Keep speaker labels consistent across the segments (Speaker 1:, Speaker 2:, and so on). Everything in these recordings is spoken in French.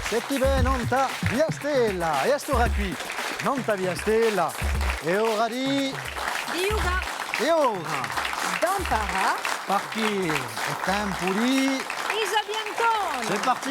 Speaker 1: Settimana non ta via stella. E a sto qui, non ta via stella. E ora di
Speaker 2: Yuga.
Speaker 1: E ora
Speaker 2: Dampara.
Speaker 1: partire. È tempo di...
Speaker 2: Isa Biancone.
Speaker 1: C'est parti.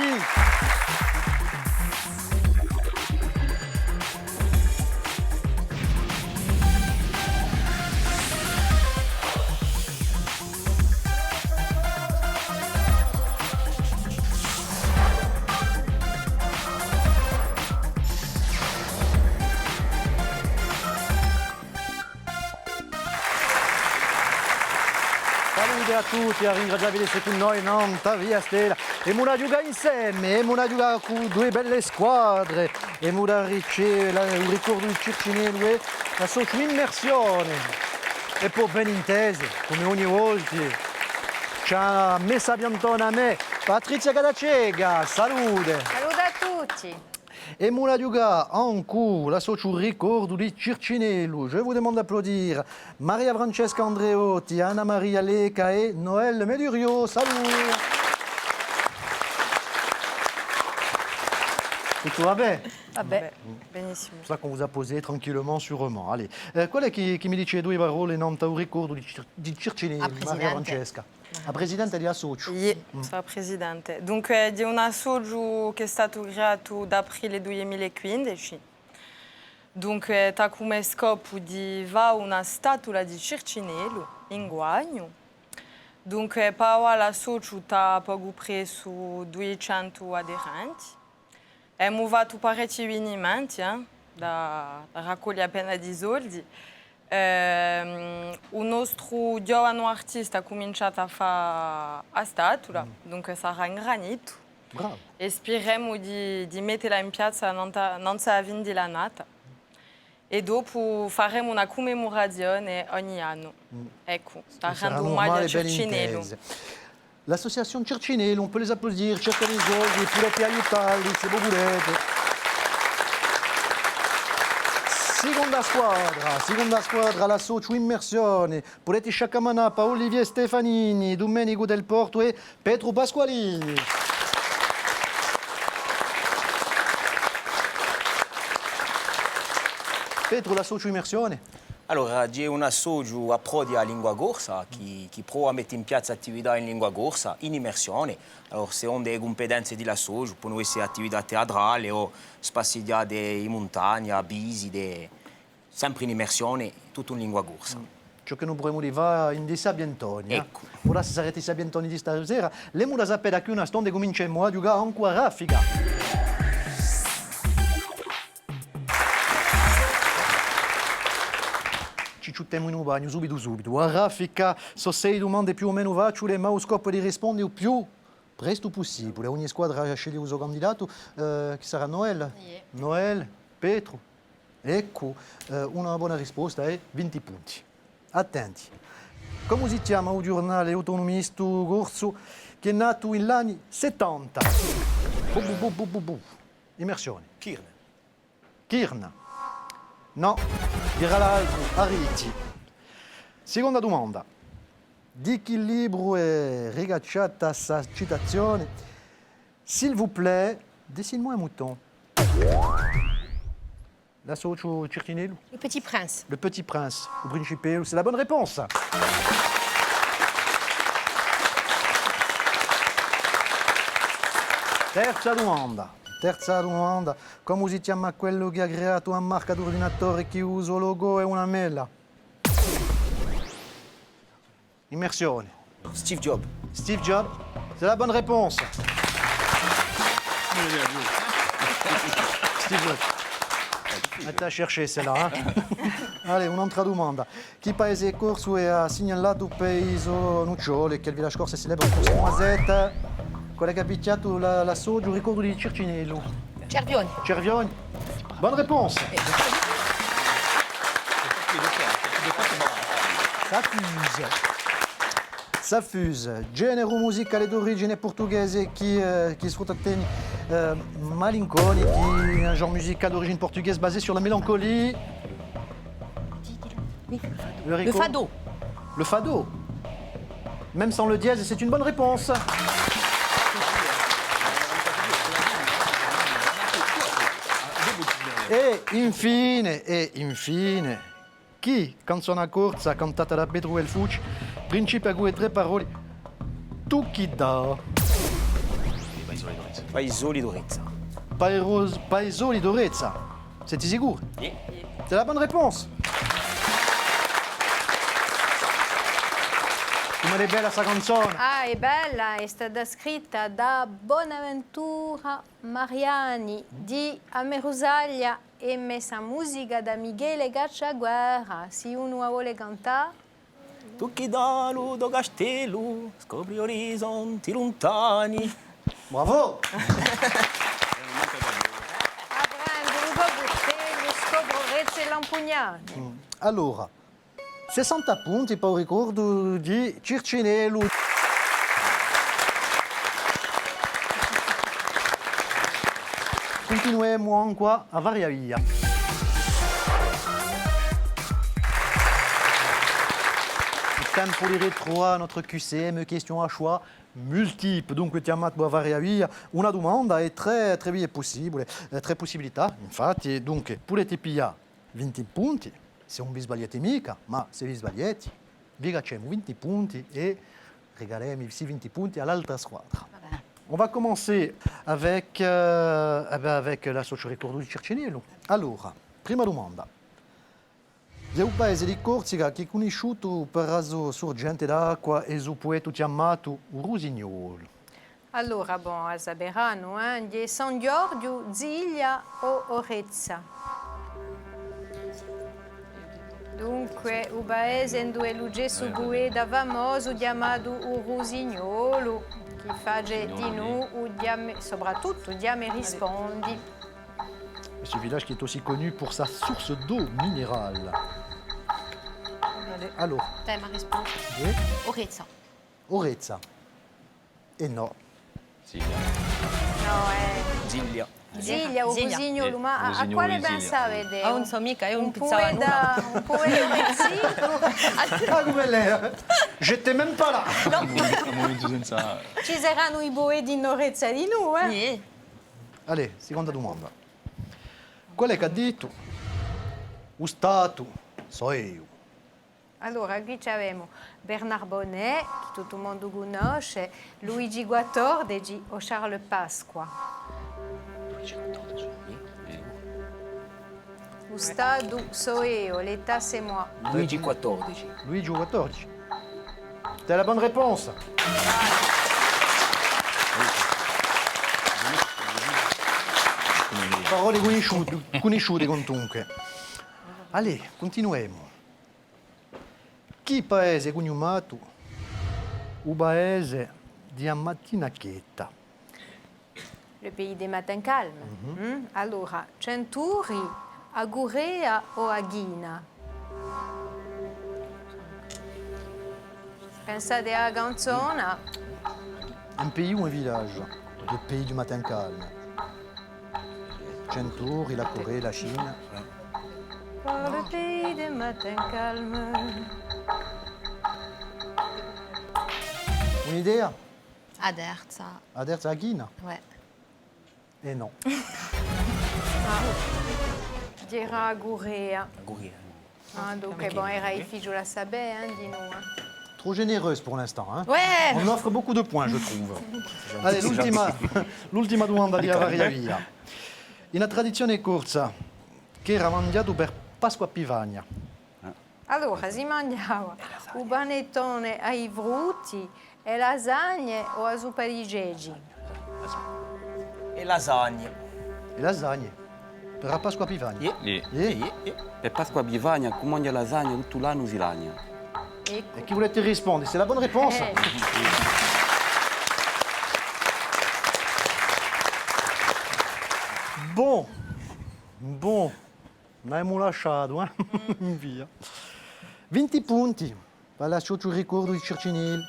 Speaker 1: Salute a tutti, a ringraziabili se con noi non ta via stella. E muna giuga insieme, e muna giuga con due belle squadre, e muna riceve un ricordo di Circinello e la sua immersione. E poi ben intese, come ogni volta, ci ha messo a biantone a me, Patrizia Cadacega, salute.
Speaker 2: Saluto a tutti.
Speaker 1: Et Moula Diouga, en cours, la socio ricordo di Circinello. Je vous demande d'applaudir Maria Francesca Andreotti, Anna Maria Leca et Noël Medurio. Salut. Tout va bien?
Speaker 2: Vabbè, benissimo.
Speaker 1: C'est ça qu'on vous a posé tranquillement, sûrement. Allez, qual è che mi dice due parole non un ricordo di Circinello, Maria Francesca? La presidente di Associo.
Speaker 3: Sono presidente. Dunque, di un associo che è stato creato da aprile 2015. Dunque, ha come scopo di va una statua di Circinello in Guagno. Dunque, per l'associo ha poco preso 200 aderenti. Abbiamo fatto parecchi avvenimenti, da raccogliere appena di soldi. Un nostro giovane artista ha cominciato a fare la statua, dunque sarà in granito.
Speaker 1: Bravo.
Speaker 3: E speriamo di metterla in piazza non sa di la nata. E dopo faremo una commemorazione ogni anno. Ecco, sta rendo omaggio a Circinello.
Speaker 1: L'association Circinello, on peut les applaudir, cercano i soldi, potete aiutarli se voi volete. Seconda squadra, la socio immersione, potete sciaccamanapa Olivier Stefanini, Domenico Del Porto e Petro Pasqualini. Petro, la socio immersione.
Speaker 4: Allora, c'è un associo approdi a lingua corsa che prova a mettere in piazza attività in lingua corsa in immersione. Allora, se on delle competenze dell'associo, possono essere attività teatrali o spaziate in montagna, bisi, sempre in immersione, tutto in lingua corsa.
Speaker 1: Ciò che non vorremmo dire va in di Sabientoni.
Speaker 4: Ecco.
Speaker 1: Ora se sarete i Sabientoni di stasera, le mura sapere che una stonde cominciamo a giocare ancora a raffica. Ci ciuttiamo in un bagno subito. A raffica, so 6 domande più o meno facili, ma lo scopo di rispondere il più presto possibile. Ogni squadra sceglie il suo candidato. Chi sarà Noel? Noel, Petro. Ecco, una buona risposta è 20 punti. Attenti. Come si chiama un giornale autonomista corso che è nato negli anni 70? Immersione. Kirna. No, dirà l'altro, Ariti. Seconda domanda. Di che libro è rigacciata questa citazione? S'il vous plaît, dessine-moi un mouton. La socio Circinello?
Speaker 2: Le Petit Prince.
Speaker 1: Le Petit Prince, o Principello, c'est la bonne réponse. Terza domanda. Come si chiama quello che ha creato una marca d'ordinatore che usa il logo e una mela? Immersione.
Speaker 4: Steve Jobs.
Speaker 1: Steve Jobs, c'est la bonne réponse. Steve Jobs. Mettete a chercher celle-là. Allez, un'altra domanda. Chi paese è corso e ha segnalato Peiso Nuccioli, che il villaggio corso è celebre per sua noisette? Qual è che ha picchiato la soggio, ricordo di Circinello? Cervioni. Bonne réponse. Safuse. Genere musicale d'origine portoghese qui sfrutta temi malinconici, un genre musical d'origine portugaise basé sur la mélancolie.
Speaker 2: Le fado.
Speaker 1: Le fado. Même sans le dièse, c'est une bonne réponse. E infine, chi canzone corsa cantata da Pedro El Fucci, principio a cui tre parole, tu chi dà?
Speaker 4: Paisoli d'Orezza.
Speaker 1: Paesoli d'Orezza. Siete sicuri?
Speaker 4: Sì.
Speaker 1: C'est la bonne réponse. Come è bella sta canzone.
Speaker 2: Ah, è bella, è stata scritta da Bonaventura Mariani di Amerusaglia e messa in musica da Michele Cacciaguerra. Se uno vuole cantare,
Speaker 4: Tu chi da do castello, scopri orizzonti lontani.
Speaker 1: Bravo.
Speaker 2: apprendo un po' lo scopro Rezza e Lampugnani.
Speaker 1: Allora, 60 punti per il ricordo di Circinello. Continuiamo ancora a varia via. Tempo di retrouver notre QCM, question à choix multiple. Donc, Tiamat Bavaria via. Una domanda è très bien possibile, tre possibilità, infatti. Donc, potete pigliare 20 punti, se non vi sbagliate mica, ma se vi sbagliate, vi facciamo 20 punti e regaliamo questi 20 punti all'altra squadra. On va commencer avec la Socio-Ricordo di Circinello. Allora, prima domanda. È un paese di Corsica che è conosciuto per la sua sorgente d'acqua e il suo poeta chiamato Rosignolo.
Speaker 2: Allora, bon, saperanno, di San Giorgio, Ziglia o Orezza. Dunque, un paese dove c'è su poeta famoso chiamato Rosignolo, che fa di noi, soprattutto, diamo rispondi.
Speaker 1: Ce village qui est aussi connu pour sa source d'eau minérale. Alors,
Speaker 2: Te ma risposta.
Speaker 1: oui,
Speaker 2: Orezza.
Speaker 1: Orezza. E no.
Speaker 2: No,
Speaker 4: Ziglia.
Speaker 2: Ziglia o
Speaker 5: Ziglia.
Speaker 2: Rosignolo, ma a
Speaker 5: Rosignolo
Speaker 2: quale
Speaker 5: e Ziglia.
Speaker 2: pensavate?
Speaker 5: Ah, non so mica, io non
Speaker 2: un
Speaker 5: pensavo a nulla.
Speaker 2: poeta, un poeta orezzino.
Speaker 1: Ah, come lei? J'étais même pas là.
Speaker 5: Al momento senza...
Speaker 2: Ci saranno i poeti in Orezza di noi,
Speaker 5: Sì.
Speaker 1: Allez, seconda domanda. Qual è che ha detto? O Stato, so io.
Speaker 2: Allora, qui abbiamo Bernard Bonnet, che tutto il mondo conosce, Luigi XIV o Charles Pasqua. Lo Stato so io, l'État c'est moi.
Speaker 4: Luigi XIV.
Speaker 1: Luigi XIV. C'est la bonne réponse. Parole conosciute comunque. Allez, continuiamo. Chi paese cognomato? Un paese di Ammatinacchetta.
Speaker 2: Le pays des matins calmes. Allora, Centuri, Agurea o Aghina? Pensate alla canzone?
Speaker 1: Un pays ou un village? Le pays du matin calme. Centauri, la Corée, la Chine.
Speaker 2: Par le pays des matins calmes.
Speaker 1: Un'idea?
Speaker 5: Aderza.
Speaker 1: Adesso a Ghina?
Speaker 5: Ouais.
Speaker 1: Eh no.
Speaker 2: Dirà Agurea.
Speaker 4: Auguri.
Speaker 2: Donc, bon, era il figlio la sabè, di noi.
Speaker 1: Trop généreuse pour l'instant. Hein?
Speaker 5: Ouais.
Speaker 1: On offre beaucoup de points, je trouve. Allez, l'ultima domanda di Avaria Via. In una tradizione corsa che era mangiato per Pasqua a Pivagna.
Speaker 2: Allora, si mangiava un panettone ai frutti e lasagne o a zuppa di ceci.
Speaker 4: E lasagne.
Speaker 1: E lasagne. Per la Pasqua a Pivagna.
Speaker 6: Per Pasqua a Bivagna, come mangia lasagna tutto l'anno si lagna.
Speaker 2: Ecco.
Speaker 1: E chi volete rispondere? C'est la bonne réponse. Bon, ma abbiamo lasciato, eh? Via. 20 punti, per la socio ricordo di Circinello.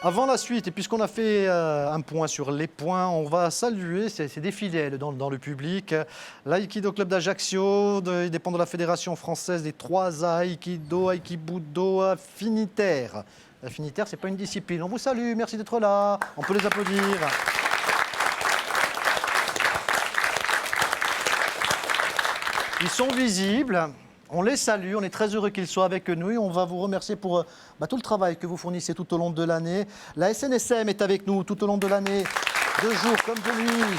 Speaker 1: Avant la suite, et puisqu'on a fait un point sur les points, on va saluer ces des fidèles dans le public. L'aïkido Club d'Ajaccio, il dépend de la Fédération française des 3 Aïkido, Aikibudo Affinitaires. L'affinitaire, c'est pas une discipline. On vous salue, merci d'être là. On peut les applaudir. Ils sont visibles. On les salue, on est très heureux qu'ils soient avec nous et on va vous remercier pour tout le travail que vous fournissez tout au long de l'année. La SNSM est avec nous tout au long de l'année, de jour comme de nuit.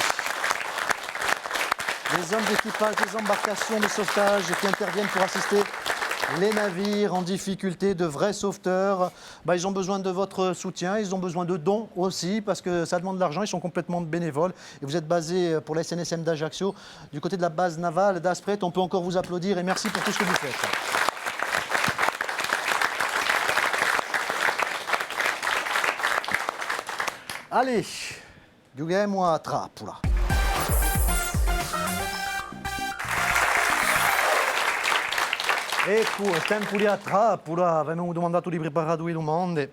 Speaker 1: Les hommes d'équipage des embarcations de sauvetage qui interviennent pour assister les navires en difficulté, de vrais sauveteurs, ils ont besoin de votre soutien, ils ont besoin de dons aussi, parce que ça demande de l'argent, ils sont complètement bénévoles. Et vous êtes basé pour la SNSM d'Ajaccio, du côté de la base navale d'Aspret. On peut encore vous applaudir et merci pour tout ce que vous faites. Allez, giochiamo a trappola. Ecco, è tempo di a trappola, abbiamo domandato di preparare due domande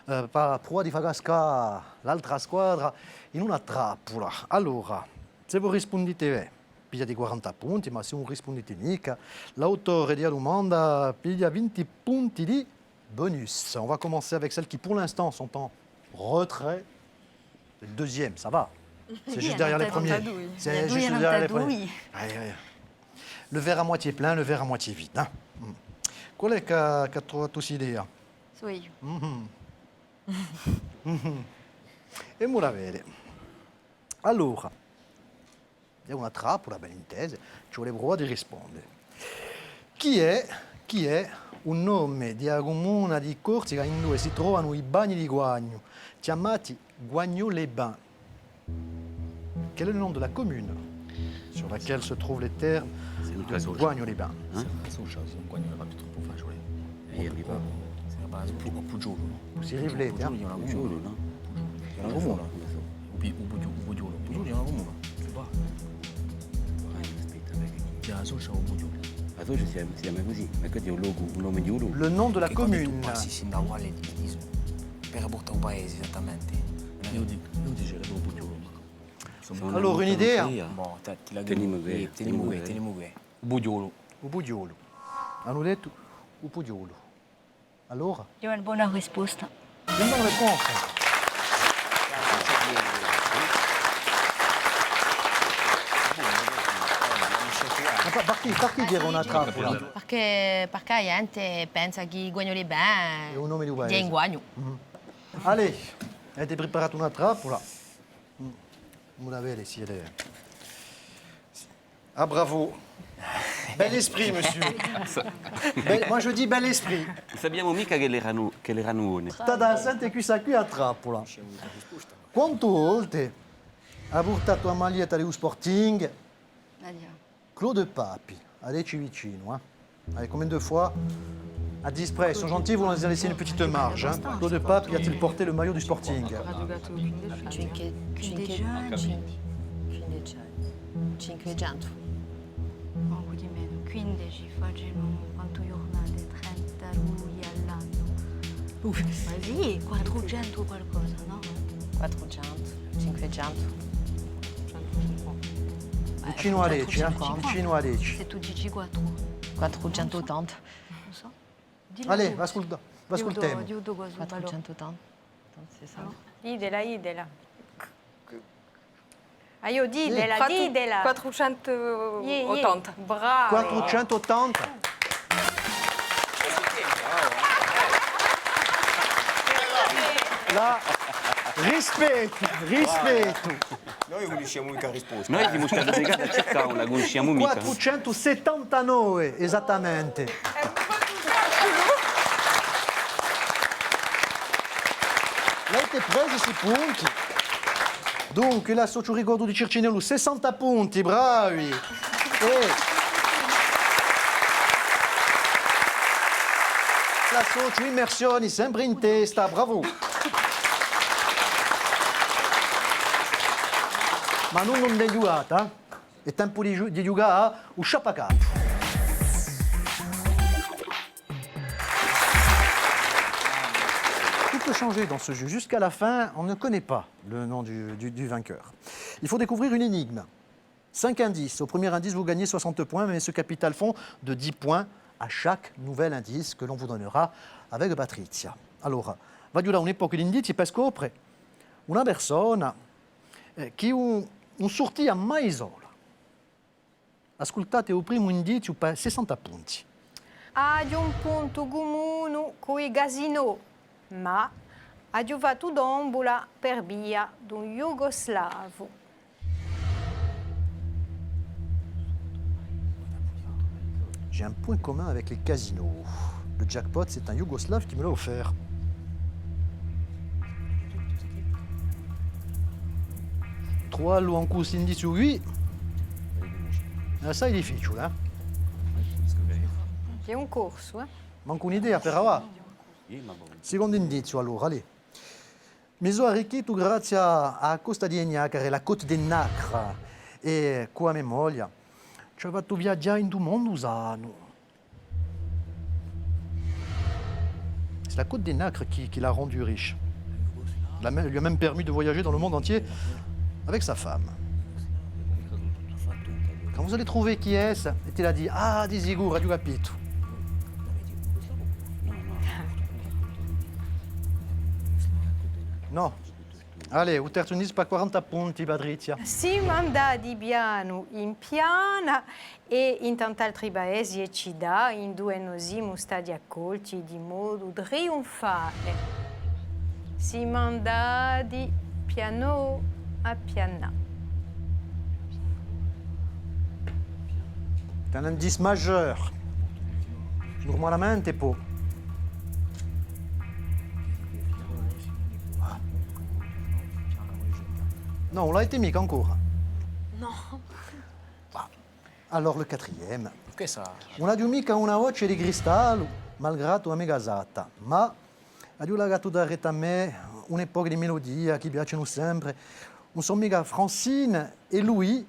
Speaker 1: per provare di far cascare l'altra squadra in una trappola. Allora, se voi rispondete bene, pigliate 40 punti, ma se non rispondete mica, l'autore della domanda piglia 20 punti di bonus. On va commencer avec celles qui, pour l'instant, sont en retrait. Le deuxième, ça va. C'est juste derrière les premiers. C'est juste derrière les premiers. Allez. Le verre à moitié plein, le verre à moitié vide. Hein? Qual è che ha trovato questa idea?
Speaker 5: So io.
Speaker 1: E mo la vede. Allora, è una trappola ben intesa, ci vuole provare di rispondere. Chi è un nome di una comune di Corsica in dove si trovano i bagni di Guagno, chiamati Guagno-les-Bains? Quel est le nom de la commune sur laquelle se trouvent les termes de Guagno-les-Bains? Si rivlete, eh?
Speaker 6: La socia si chiama così, ma questo è un nome di un luogo.
Speaker 1: Le nom de la commune.
Speaker 4: Passi sindacuale per portare un paese esattamente.
Speaker 5: Io dicevo Bugiolo.
Speaker 1: Allora, un'idea?
Speaker 4: Boh, ti la
Speaker 6: Teniamo
Speaker 4: qui.
Speaker 5: Bugiolo.
Speaker 1: Upugiolo. Hanno detto Upugiolo. Allora?
Speaker 7: Io ho una buona risposta.
Speaker 1: Une bonne réponse. Parti dire una trappola.
Speaker 5: Perché la gente pensa che Guagno-les-Bains
Speaker 1: È un nome di un
Speaker 5: è
Speaker 1: paese.
Speaker 5: in Guagno.
Speaker 1: Allez, avete preparato una trappola? Vous la vede, si elle est... Ah, bravo. Bel esprit, monsieur. Moi, je dis bel esprit.
Speaker 6: Sappiamo mica che le ranune.
Speaker 1: Sta da sente qui a trappola. Quante volte ha portato la maglietta dello Sporting Claude Papi? Allez-ci vicino. Hein. Allez, combien de fois? À 10 près. Ils sont gentils, vous leur laissez une petite marge. Hein. Claude Papi a-t-il porté le maillot du Sporting?
Speaker 5: Cinquecento.
Speaker 7: Poco di meno, 15 facevano quanto giornate, 30 luglio all'anno. Ma sì, 400 qualcosa, no?
Speaker 5: 400, 500.
Speaker 1: Vicino a Lecce, vicino a Lecce.
Speaker 7: Se tu dici 4,
Speaker 5: 480.
Speaker 7: non so. Dillo
Speaker 1: Allez,
Speaker 7: tu.
Speaker 1: ascoltiamo.
Speaker 7: Dio do cosa
Speaker 5: 480. C'est ça.
Speaker 2: Idela. Ah, io didela.
Speaker 3: 480. Bravo.
Speaker 1: 480. Là, rispetto.
Speaker 4: Noi non riusciamo mica a rispondere.
Speaker 6: Noi siamo stati legati a città, non la conosciamo mica.
Speaker 1: 479, esattamente. Avete preso questi punti. Dunque, la socio ricordo di Circinello, 60 punti, bravi. La socio immersioni, sempre in testa, bravo. Ma non è giocata, è tempo di giocare a sciapacato. Tout peut changer dans ce jeu. Jusqu'à la fin, on ne connaît pas le nom du vainqueur. Il faut découvrir une énigme. 5 indices. Au premier indice, vous gagnez 60 points, mais ce capital fond de 10 points à chaque nouvel indice que l'on vous donnera avec Patricia. Allora, va da un'epoca di indizi per scoprire una persona che non sortia mai sola. Ascoltate il primo indizio per 60 punti.
Speaker 2: Ha un punto comune con i Gasinò, ma ha giovato d'ombola per via di un jugoslavo.
Speaker 1: J'ai un point commun avec les casinos. Le jackpot, c'est un Yougoslave qui me l'a offert. Trois lots en course indizio qui. Ça è difficile, eh?
Speaker 2: È un corso, eh?
Speaker 1: Manco un'idea per ora. Secondo indizio, allora, lì. Mi sono arricchito grazie a Costa di Egnacare, la Côte des Nacres. E con la mia moglie ci ha fatto viaggiare in tutto il mondo usano. C'est la Côte des Nacres qui l'a rendu riche. Lui a même permis de voyager dans le monde entier avec sa femme. Quand vous allez trouver qui est-ce, et il a dit ah, di sicuro, radio capito. No. Allez, il terzo indizio per 40 punti, Patrizia.
Speaker 2: Si manda di piano in piana e in tant'altri paesi e ci dà in due nosimo stati accolti di modo trionfale. Si manda di piano a piana.
Speaker 1: C'est un indice majeur. Ouvre-moi la main, Tepo. Non, on l'a été mica encore.
Speaker 2: No.
Speaker 1: Alors le quatrième.
Speaker 4: Che sa?
Speaker 1: Non ha mica una voce di cristallo, malgrado una mega esatta, ma ha lagato da rete a me un'epoca di melodia che piacciono sempre. Non sono mica Francine e lui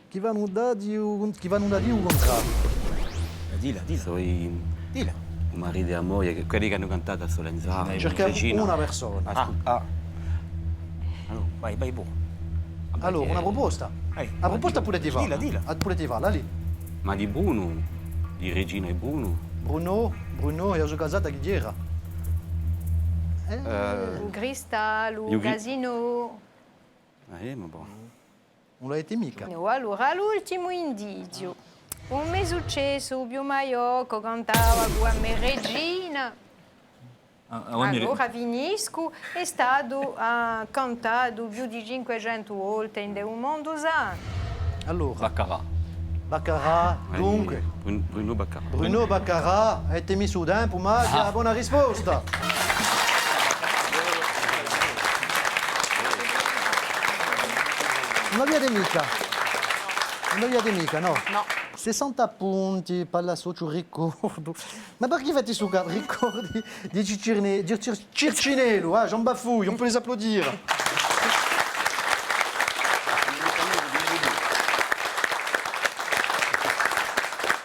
Speaker 1: che vanno da dire il contrario.
Speaker 4: Dilla.
Speaker 6: Sono
Speaker 4: Dilla.
Speaker 6: un marito e moglie, quelli che hanno cantato a Solenzano.
Speaker 1: Cerchiamo una persona.
Speaker 4: Allora, vai, buono.
Speaker 1: Allora, una proposta. La proposta pure ti va.
Speaker 4: Dilla.
Speaker 1: Pure ti va, là lì.
Speaker 6: Ma di Bruno, di Regina e Bruno.
Speaker 1: Bruno e la sua casata chi era?
Speaker 2: Un cristallo,
Speaker 6: Yugi.
Speaker 2: casino.
Speaker 6: Ma boh.
Speaker 1: Non l'avete mica.
Speaker 2: No, allora, l'ultimo indizio. Un mese successo, più Maiocco cantava con me Regina. Allora finisco, è stato cantato più di 500 volte in un mondo sano.
Speaker 1: Allora,
Speaker 6: Baccarat.
Speaker 1: Baccarat, dunque.
Speaker 6: Bruno Baccarat.
Speaker 1: Bruno Baccarat a été mis soudain pour moi, la buona risposta. Non l'abbiate mica, no?
Speaker 3: No.
Speaker 1: 60 punti, palla socio ricordo. Ma perché fate su ricordi di Circinello, Jean Bafouille, on peut les applaudir.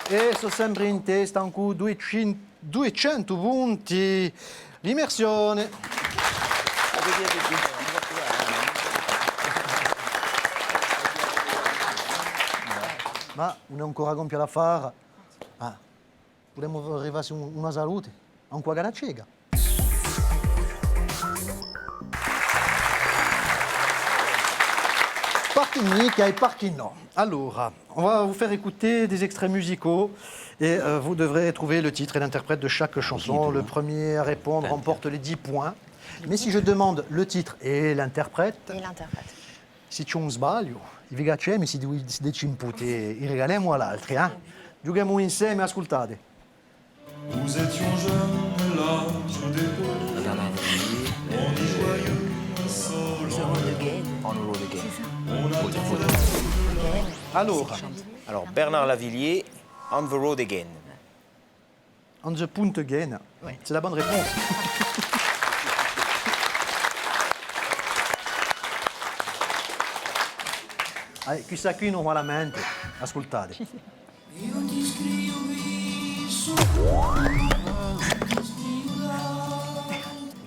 Speaker 1: E sono sempre in testa ancora 200 punti. L'immersione. Ma non è ancora compia da fare. Potremmo arrivare a una salute, ancora una cieca. Parking mica et parking non. Alors, on va vous faire écouter des extraits musicaux et vous devrez trouver le titre et l'interprète de chaque chanson. Le premier à répondre remporte les 10 points. Mais si je demande le titre et l'interprète, se c'è un sbaglio, i vigacemi si decimputi, i regaliamo all'altri. Giochiamo insieme, ascoltate.
Speaker 8: Nous étions jeunes, l'âge des pauvres, on est joyeux,
Speaker 4: On the road again.
Speaker 8: on attend la
Speaker 1: Alors,
Speaker 4: Bernard Lavillier, On the road again.
Speaker 1: on the punt again. C'est la bonne réponse. Allez, chissà qui non va la mente. Ascoltate.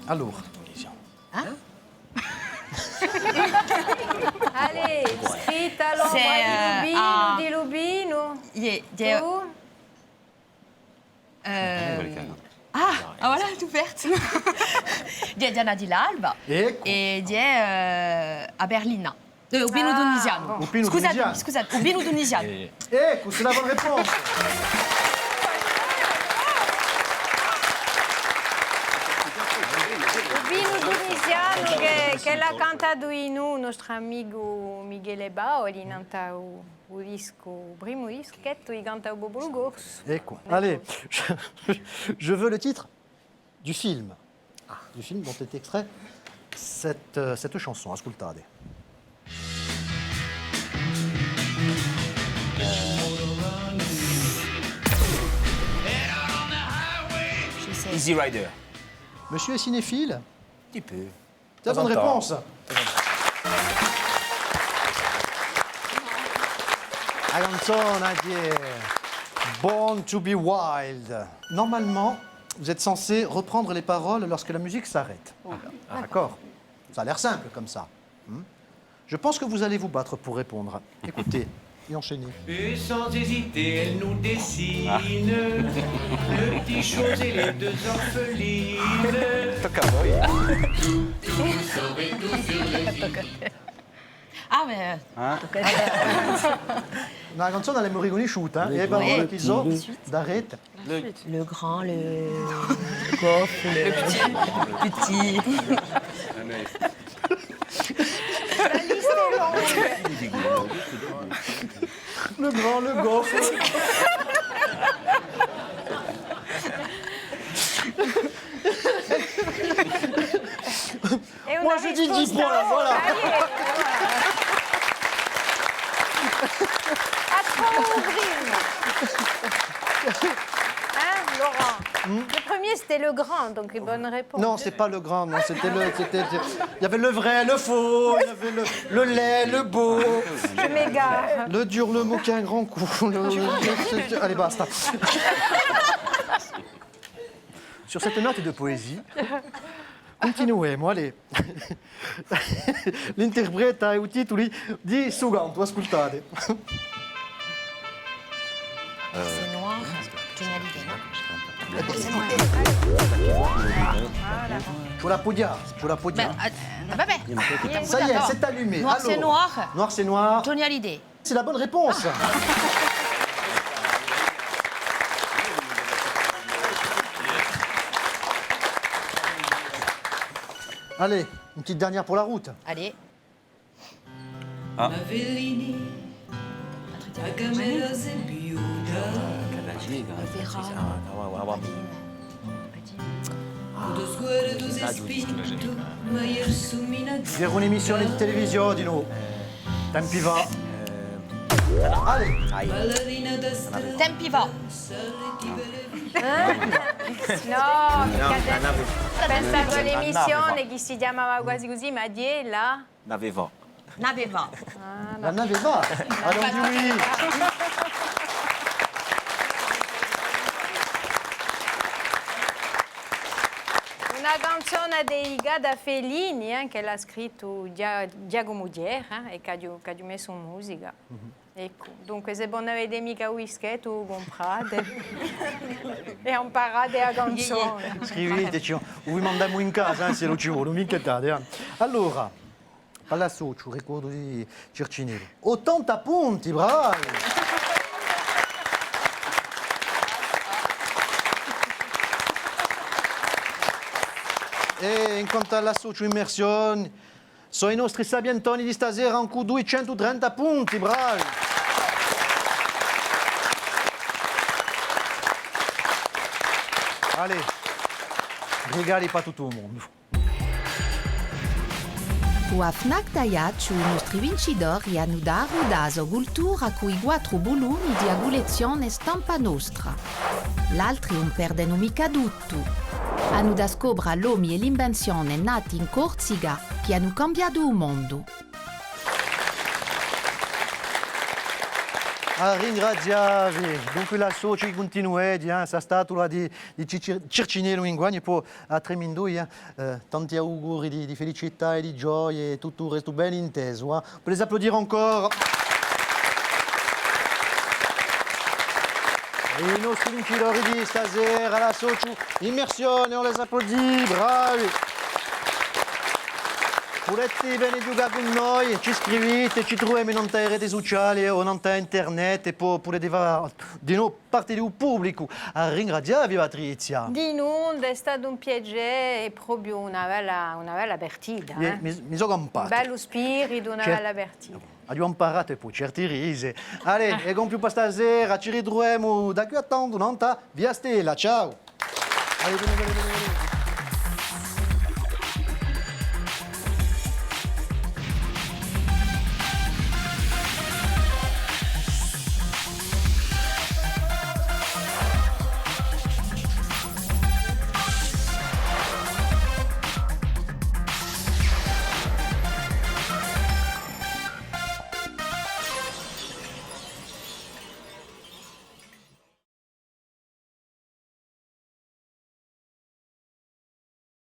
Speaker 1: Allora,
Speaker 2: Allez, scritta l'ombra di Lubino.
Speaker 5: Je,
Speaker 2: Tu?
Speaker 5: Ah voilà, tout verte. Di è Diana di l'Alba
Speaker 1: Ecco.
Speaker 5: e di è a Berlina. Ubino tunisiano.
Speaker 1: Ubino tunisiano.
Speaker 5: Scusate, Ubino tunisiano.
Speaker 1: Ecco, c'est la bonne réponse.
Speaker 2: Il vino tunisiano che l'ha cantato in un nostro amico Michele Baoli, nanta o disco, o primo dischetto, il canta o Bobo Gorso.
Speaker 1: Ecco. Allez, je veux le titre du film. Du film dont est extrait cette chanson. Ascoltate.
Speaker 4: Easy Rider.
Speaker 1: Monsieur est cinéphile?
Speaker 4: Un petit peu.
Speaker 1: C'est la bonne
Speaker 4: Temps en temps.
Speaker 1: réponse. La canzone di Born to be Wild. Normalement, vous êtes censé reprendre les paroles lorsque la musique s'arrête. D'accord. Ça a l'air simple comme ça. Je pense que vous allez vous battre pour répondre. Écoutez et enchaînez.
Speaker 9: Et sans hésiter, elle nous dessine le petit chose et les deux orphelines.
Speaker 5: Ah, mais...
Speaker 1: La canzone l'abbiamo riconosciuta, le parole che so d'arrête.
Speaker 5: Le grand, le goff, le petit.
Speaker 1: Le grand, le goffre.
Speaker 2: E una
Speaker 1: Moi, je dis 10
Speaker 2: risposta
Speaker 1: points, voilà.
Speaker 2: A trop prima. Hein, Laurent? Le premier, c'était le grand, donc une bonne réponse.
Speaker 1: Non, c'est pas le grand, non, c'était le... Il y avait le vrai, le faux, il y avait le laid, le beau,
Speaker 2: Je m'égare.
Speaker 1: le dur, le mot qui a un grand coup. Allez, basta. Sur cette note de poésie, continuiamo, allez. L'interpreta e i titoli di Suganto, ascoltate.
Speaker 5: C'est noir. Johnny Hallyday, non?
Speaker 1: Je la podia, je la podia.
Speaker 5: Vabbè.
Speaker 1: Ça y est, c'est allumé.
Speaker 5: Noir, c'est
Speaker 1: Alors,
Speaker 5: noir.
Speaker 1: Noir, c'est noir.
Speaker 5: Johnny Hallyday.
Speaker 1: C'est la bonne réponse. Allez, une petite dernière pour la route.
Speaker 5: Allez.
Speaker 9: Avellini, a Camera Zembiuda, do sguardo do spinto, ma io sumina
Speaker 1: Dire un'emissione di televisione di nuovo. Tempi va. Allez.
Speaker 9: ballerina da strada,
Speaker 5: Tempi va.
Speaker 2: No, perché adesso ho pensato all'emissione che si chiamava quasi così, ma di è la...
Speaker 6: Nave va.
Speaker 5: Nave va.
Speaker 1: La nave va. Allons dit oui.
Speaker 2: Una canzone dedicata a Fellini, che l'ha scritto Giacomo Dier, e che ha messo in musica. Ecco, dunque se non avete mica whisketto, comprate e imparate la canzone.
Speaker 1: Scriveteci, vi mandiamo in casa se lo ci vuole, non vi inchietate. Allora, Palazzuccio, ricordo di Cercinello. 80 punti, bravi! E in quanto alla socio immersione, sono i nostri sabientoni di stasera con 230 punti, bravi! Allez, regali per tutto il mondo.
Speaker 10: O AFNAC Taiaccio, i nostri vincitori hanno dato cultura con i 4 volumi di agulezione stampa nostra. L'altri non perdono mica tutto. Hanno da scoprire l'uomo e l'invenzione nati in Corsica che hanno cambiato il mondo.
Speaker 1: A ringraziarvi, dunque la soci continua, sa statua di Cercinello in guagno e poi a Tremindoi, tanti auguri di felicità e di gioia e tutto il resto ben inteso. Per les applaudir encore. I nostri vincitori di stasera, la Socio Immersione, on les applaudit, bravi! Volete venire a giocare con noi? Ci scrivete, ci troviamo in reti sociali o in internet e poi potete fare di noi parte del pubblico a ringraziarvi, Patrizia.
Speaker 2: Di noi è stato un piacere e proprio una bella partita.
Speaker 1: Mi sono campato.
Speaker 2: Un bello spirito, una bella partita.
Speaker 1: Abbiamo imparato e poi certi risi. Allora, e con più per stasera, ci ritroviamo da qui a tanto, non? Via Stella, ciao! Allez, venez.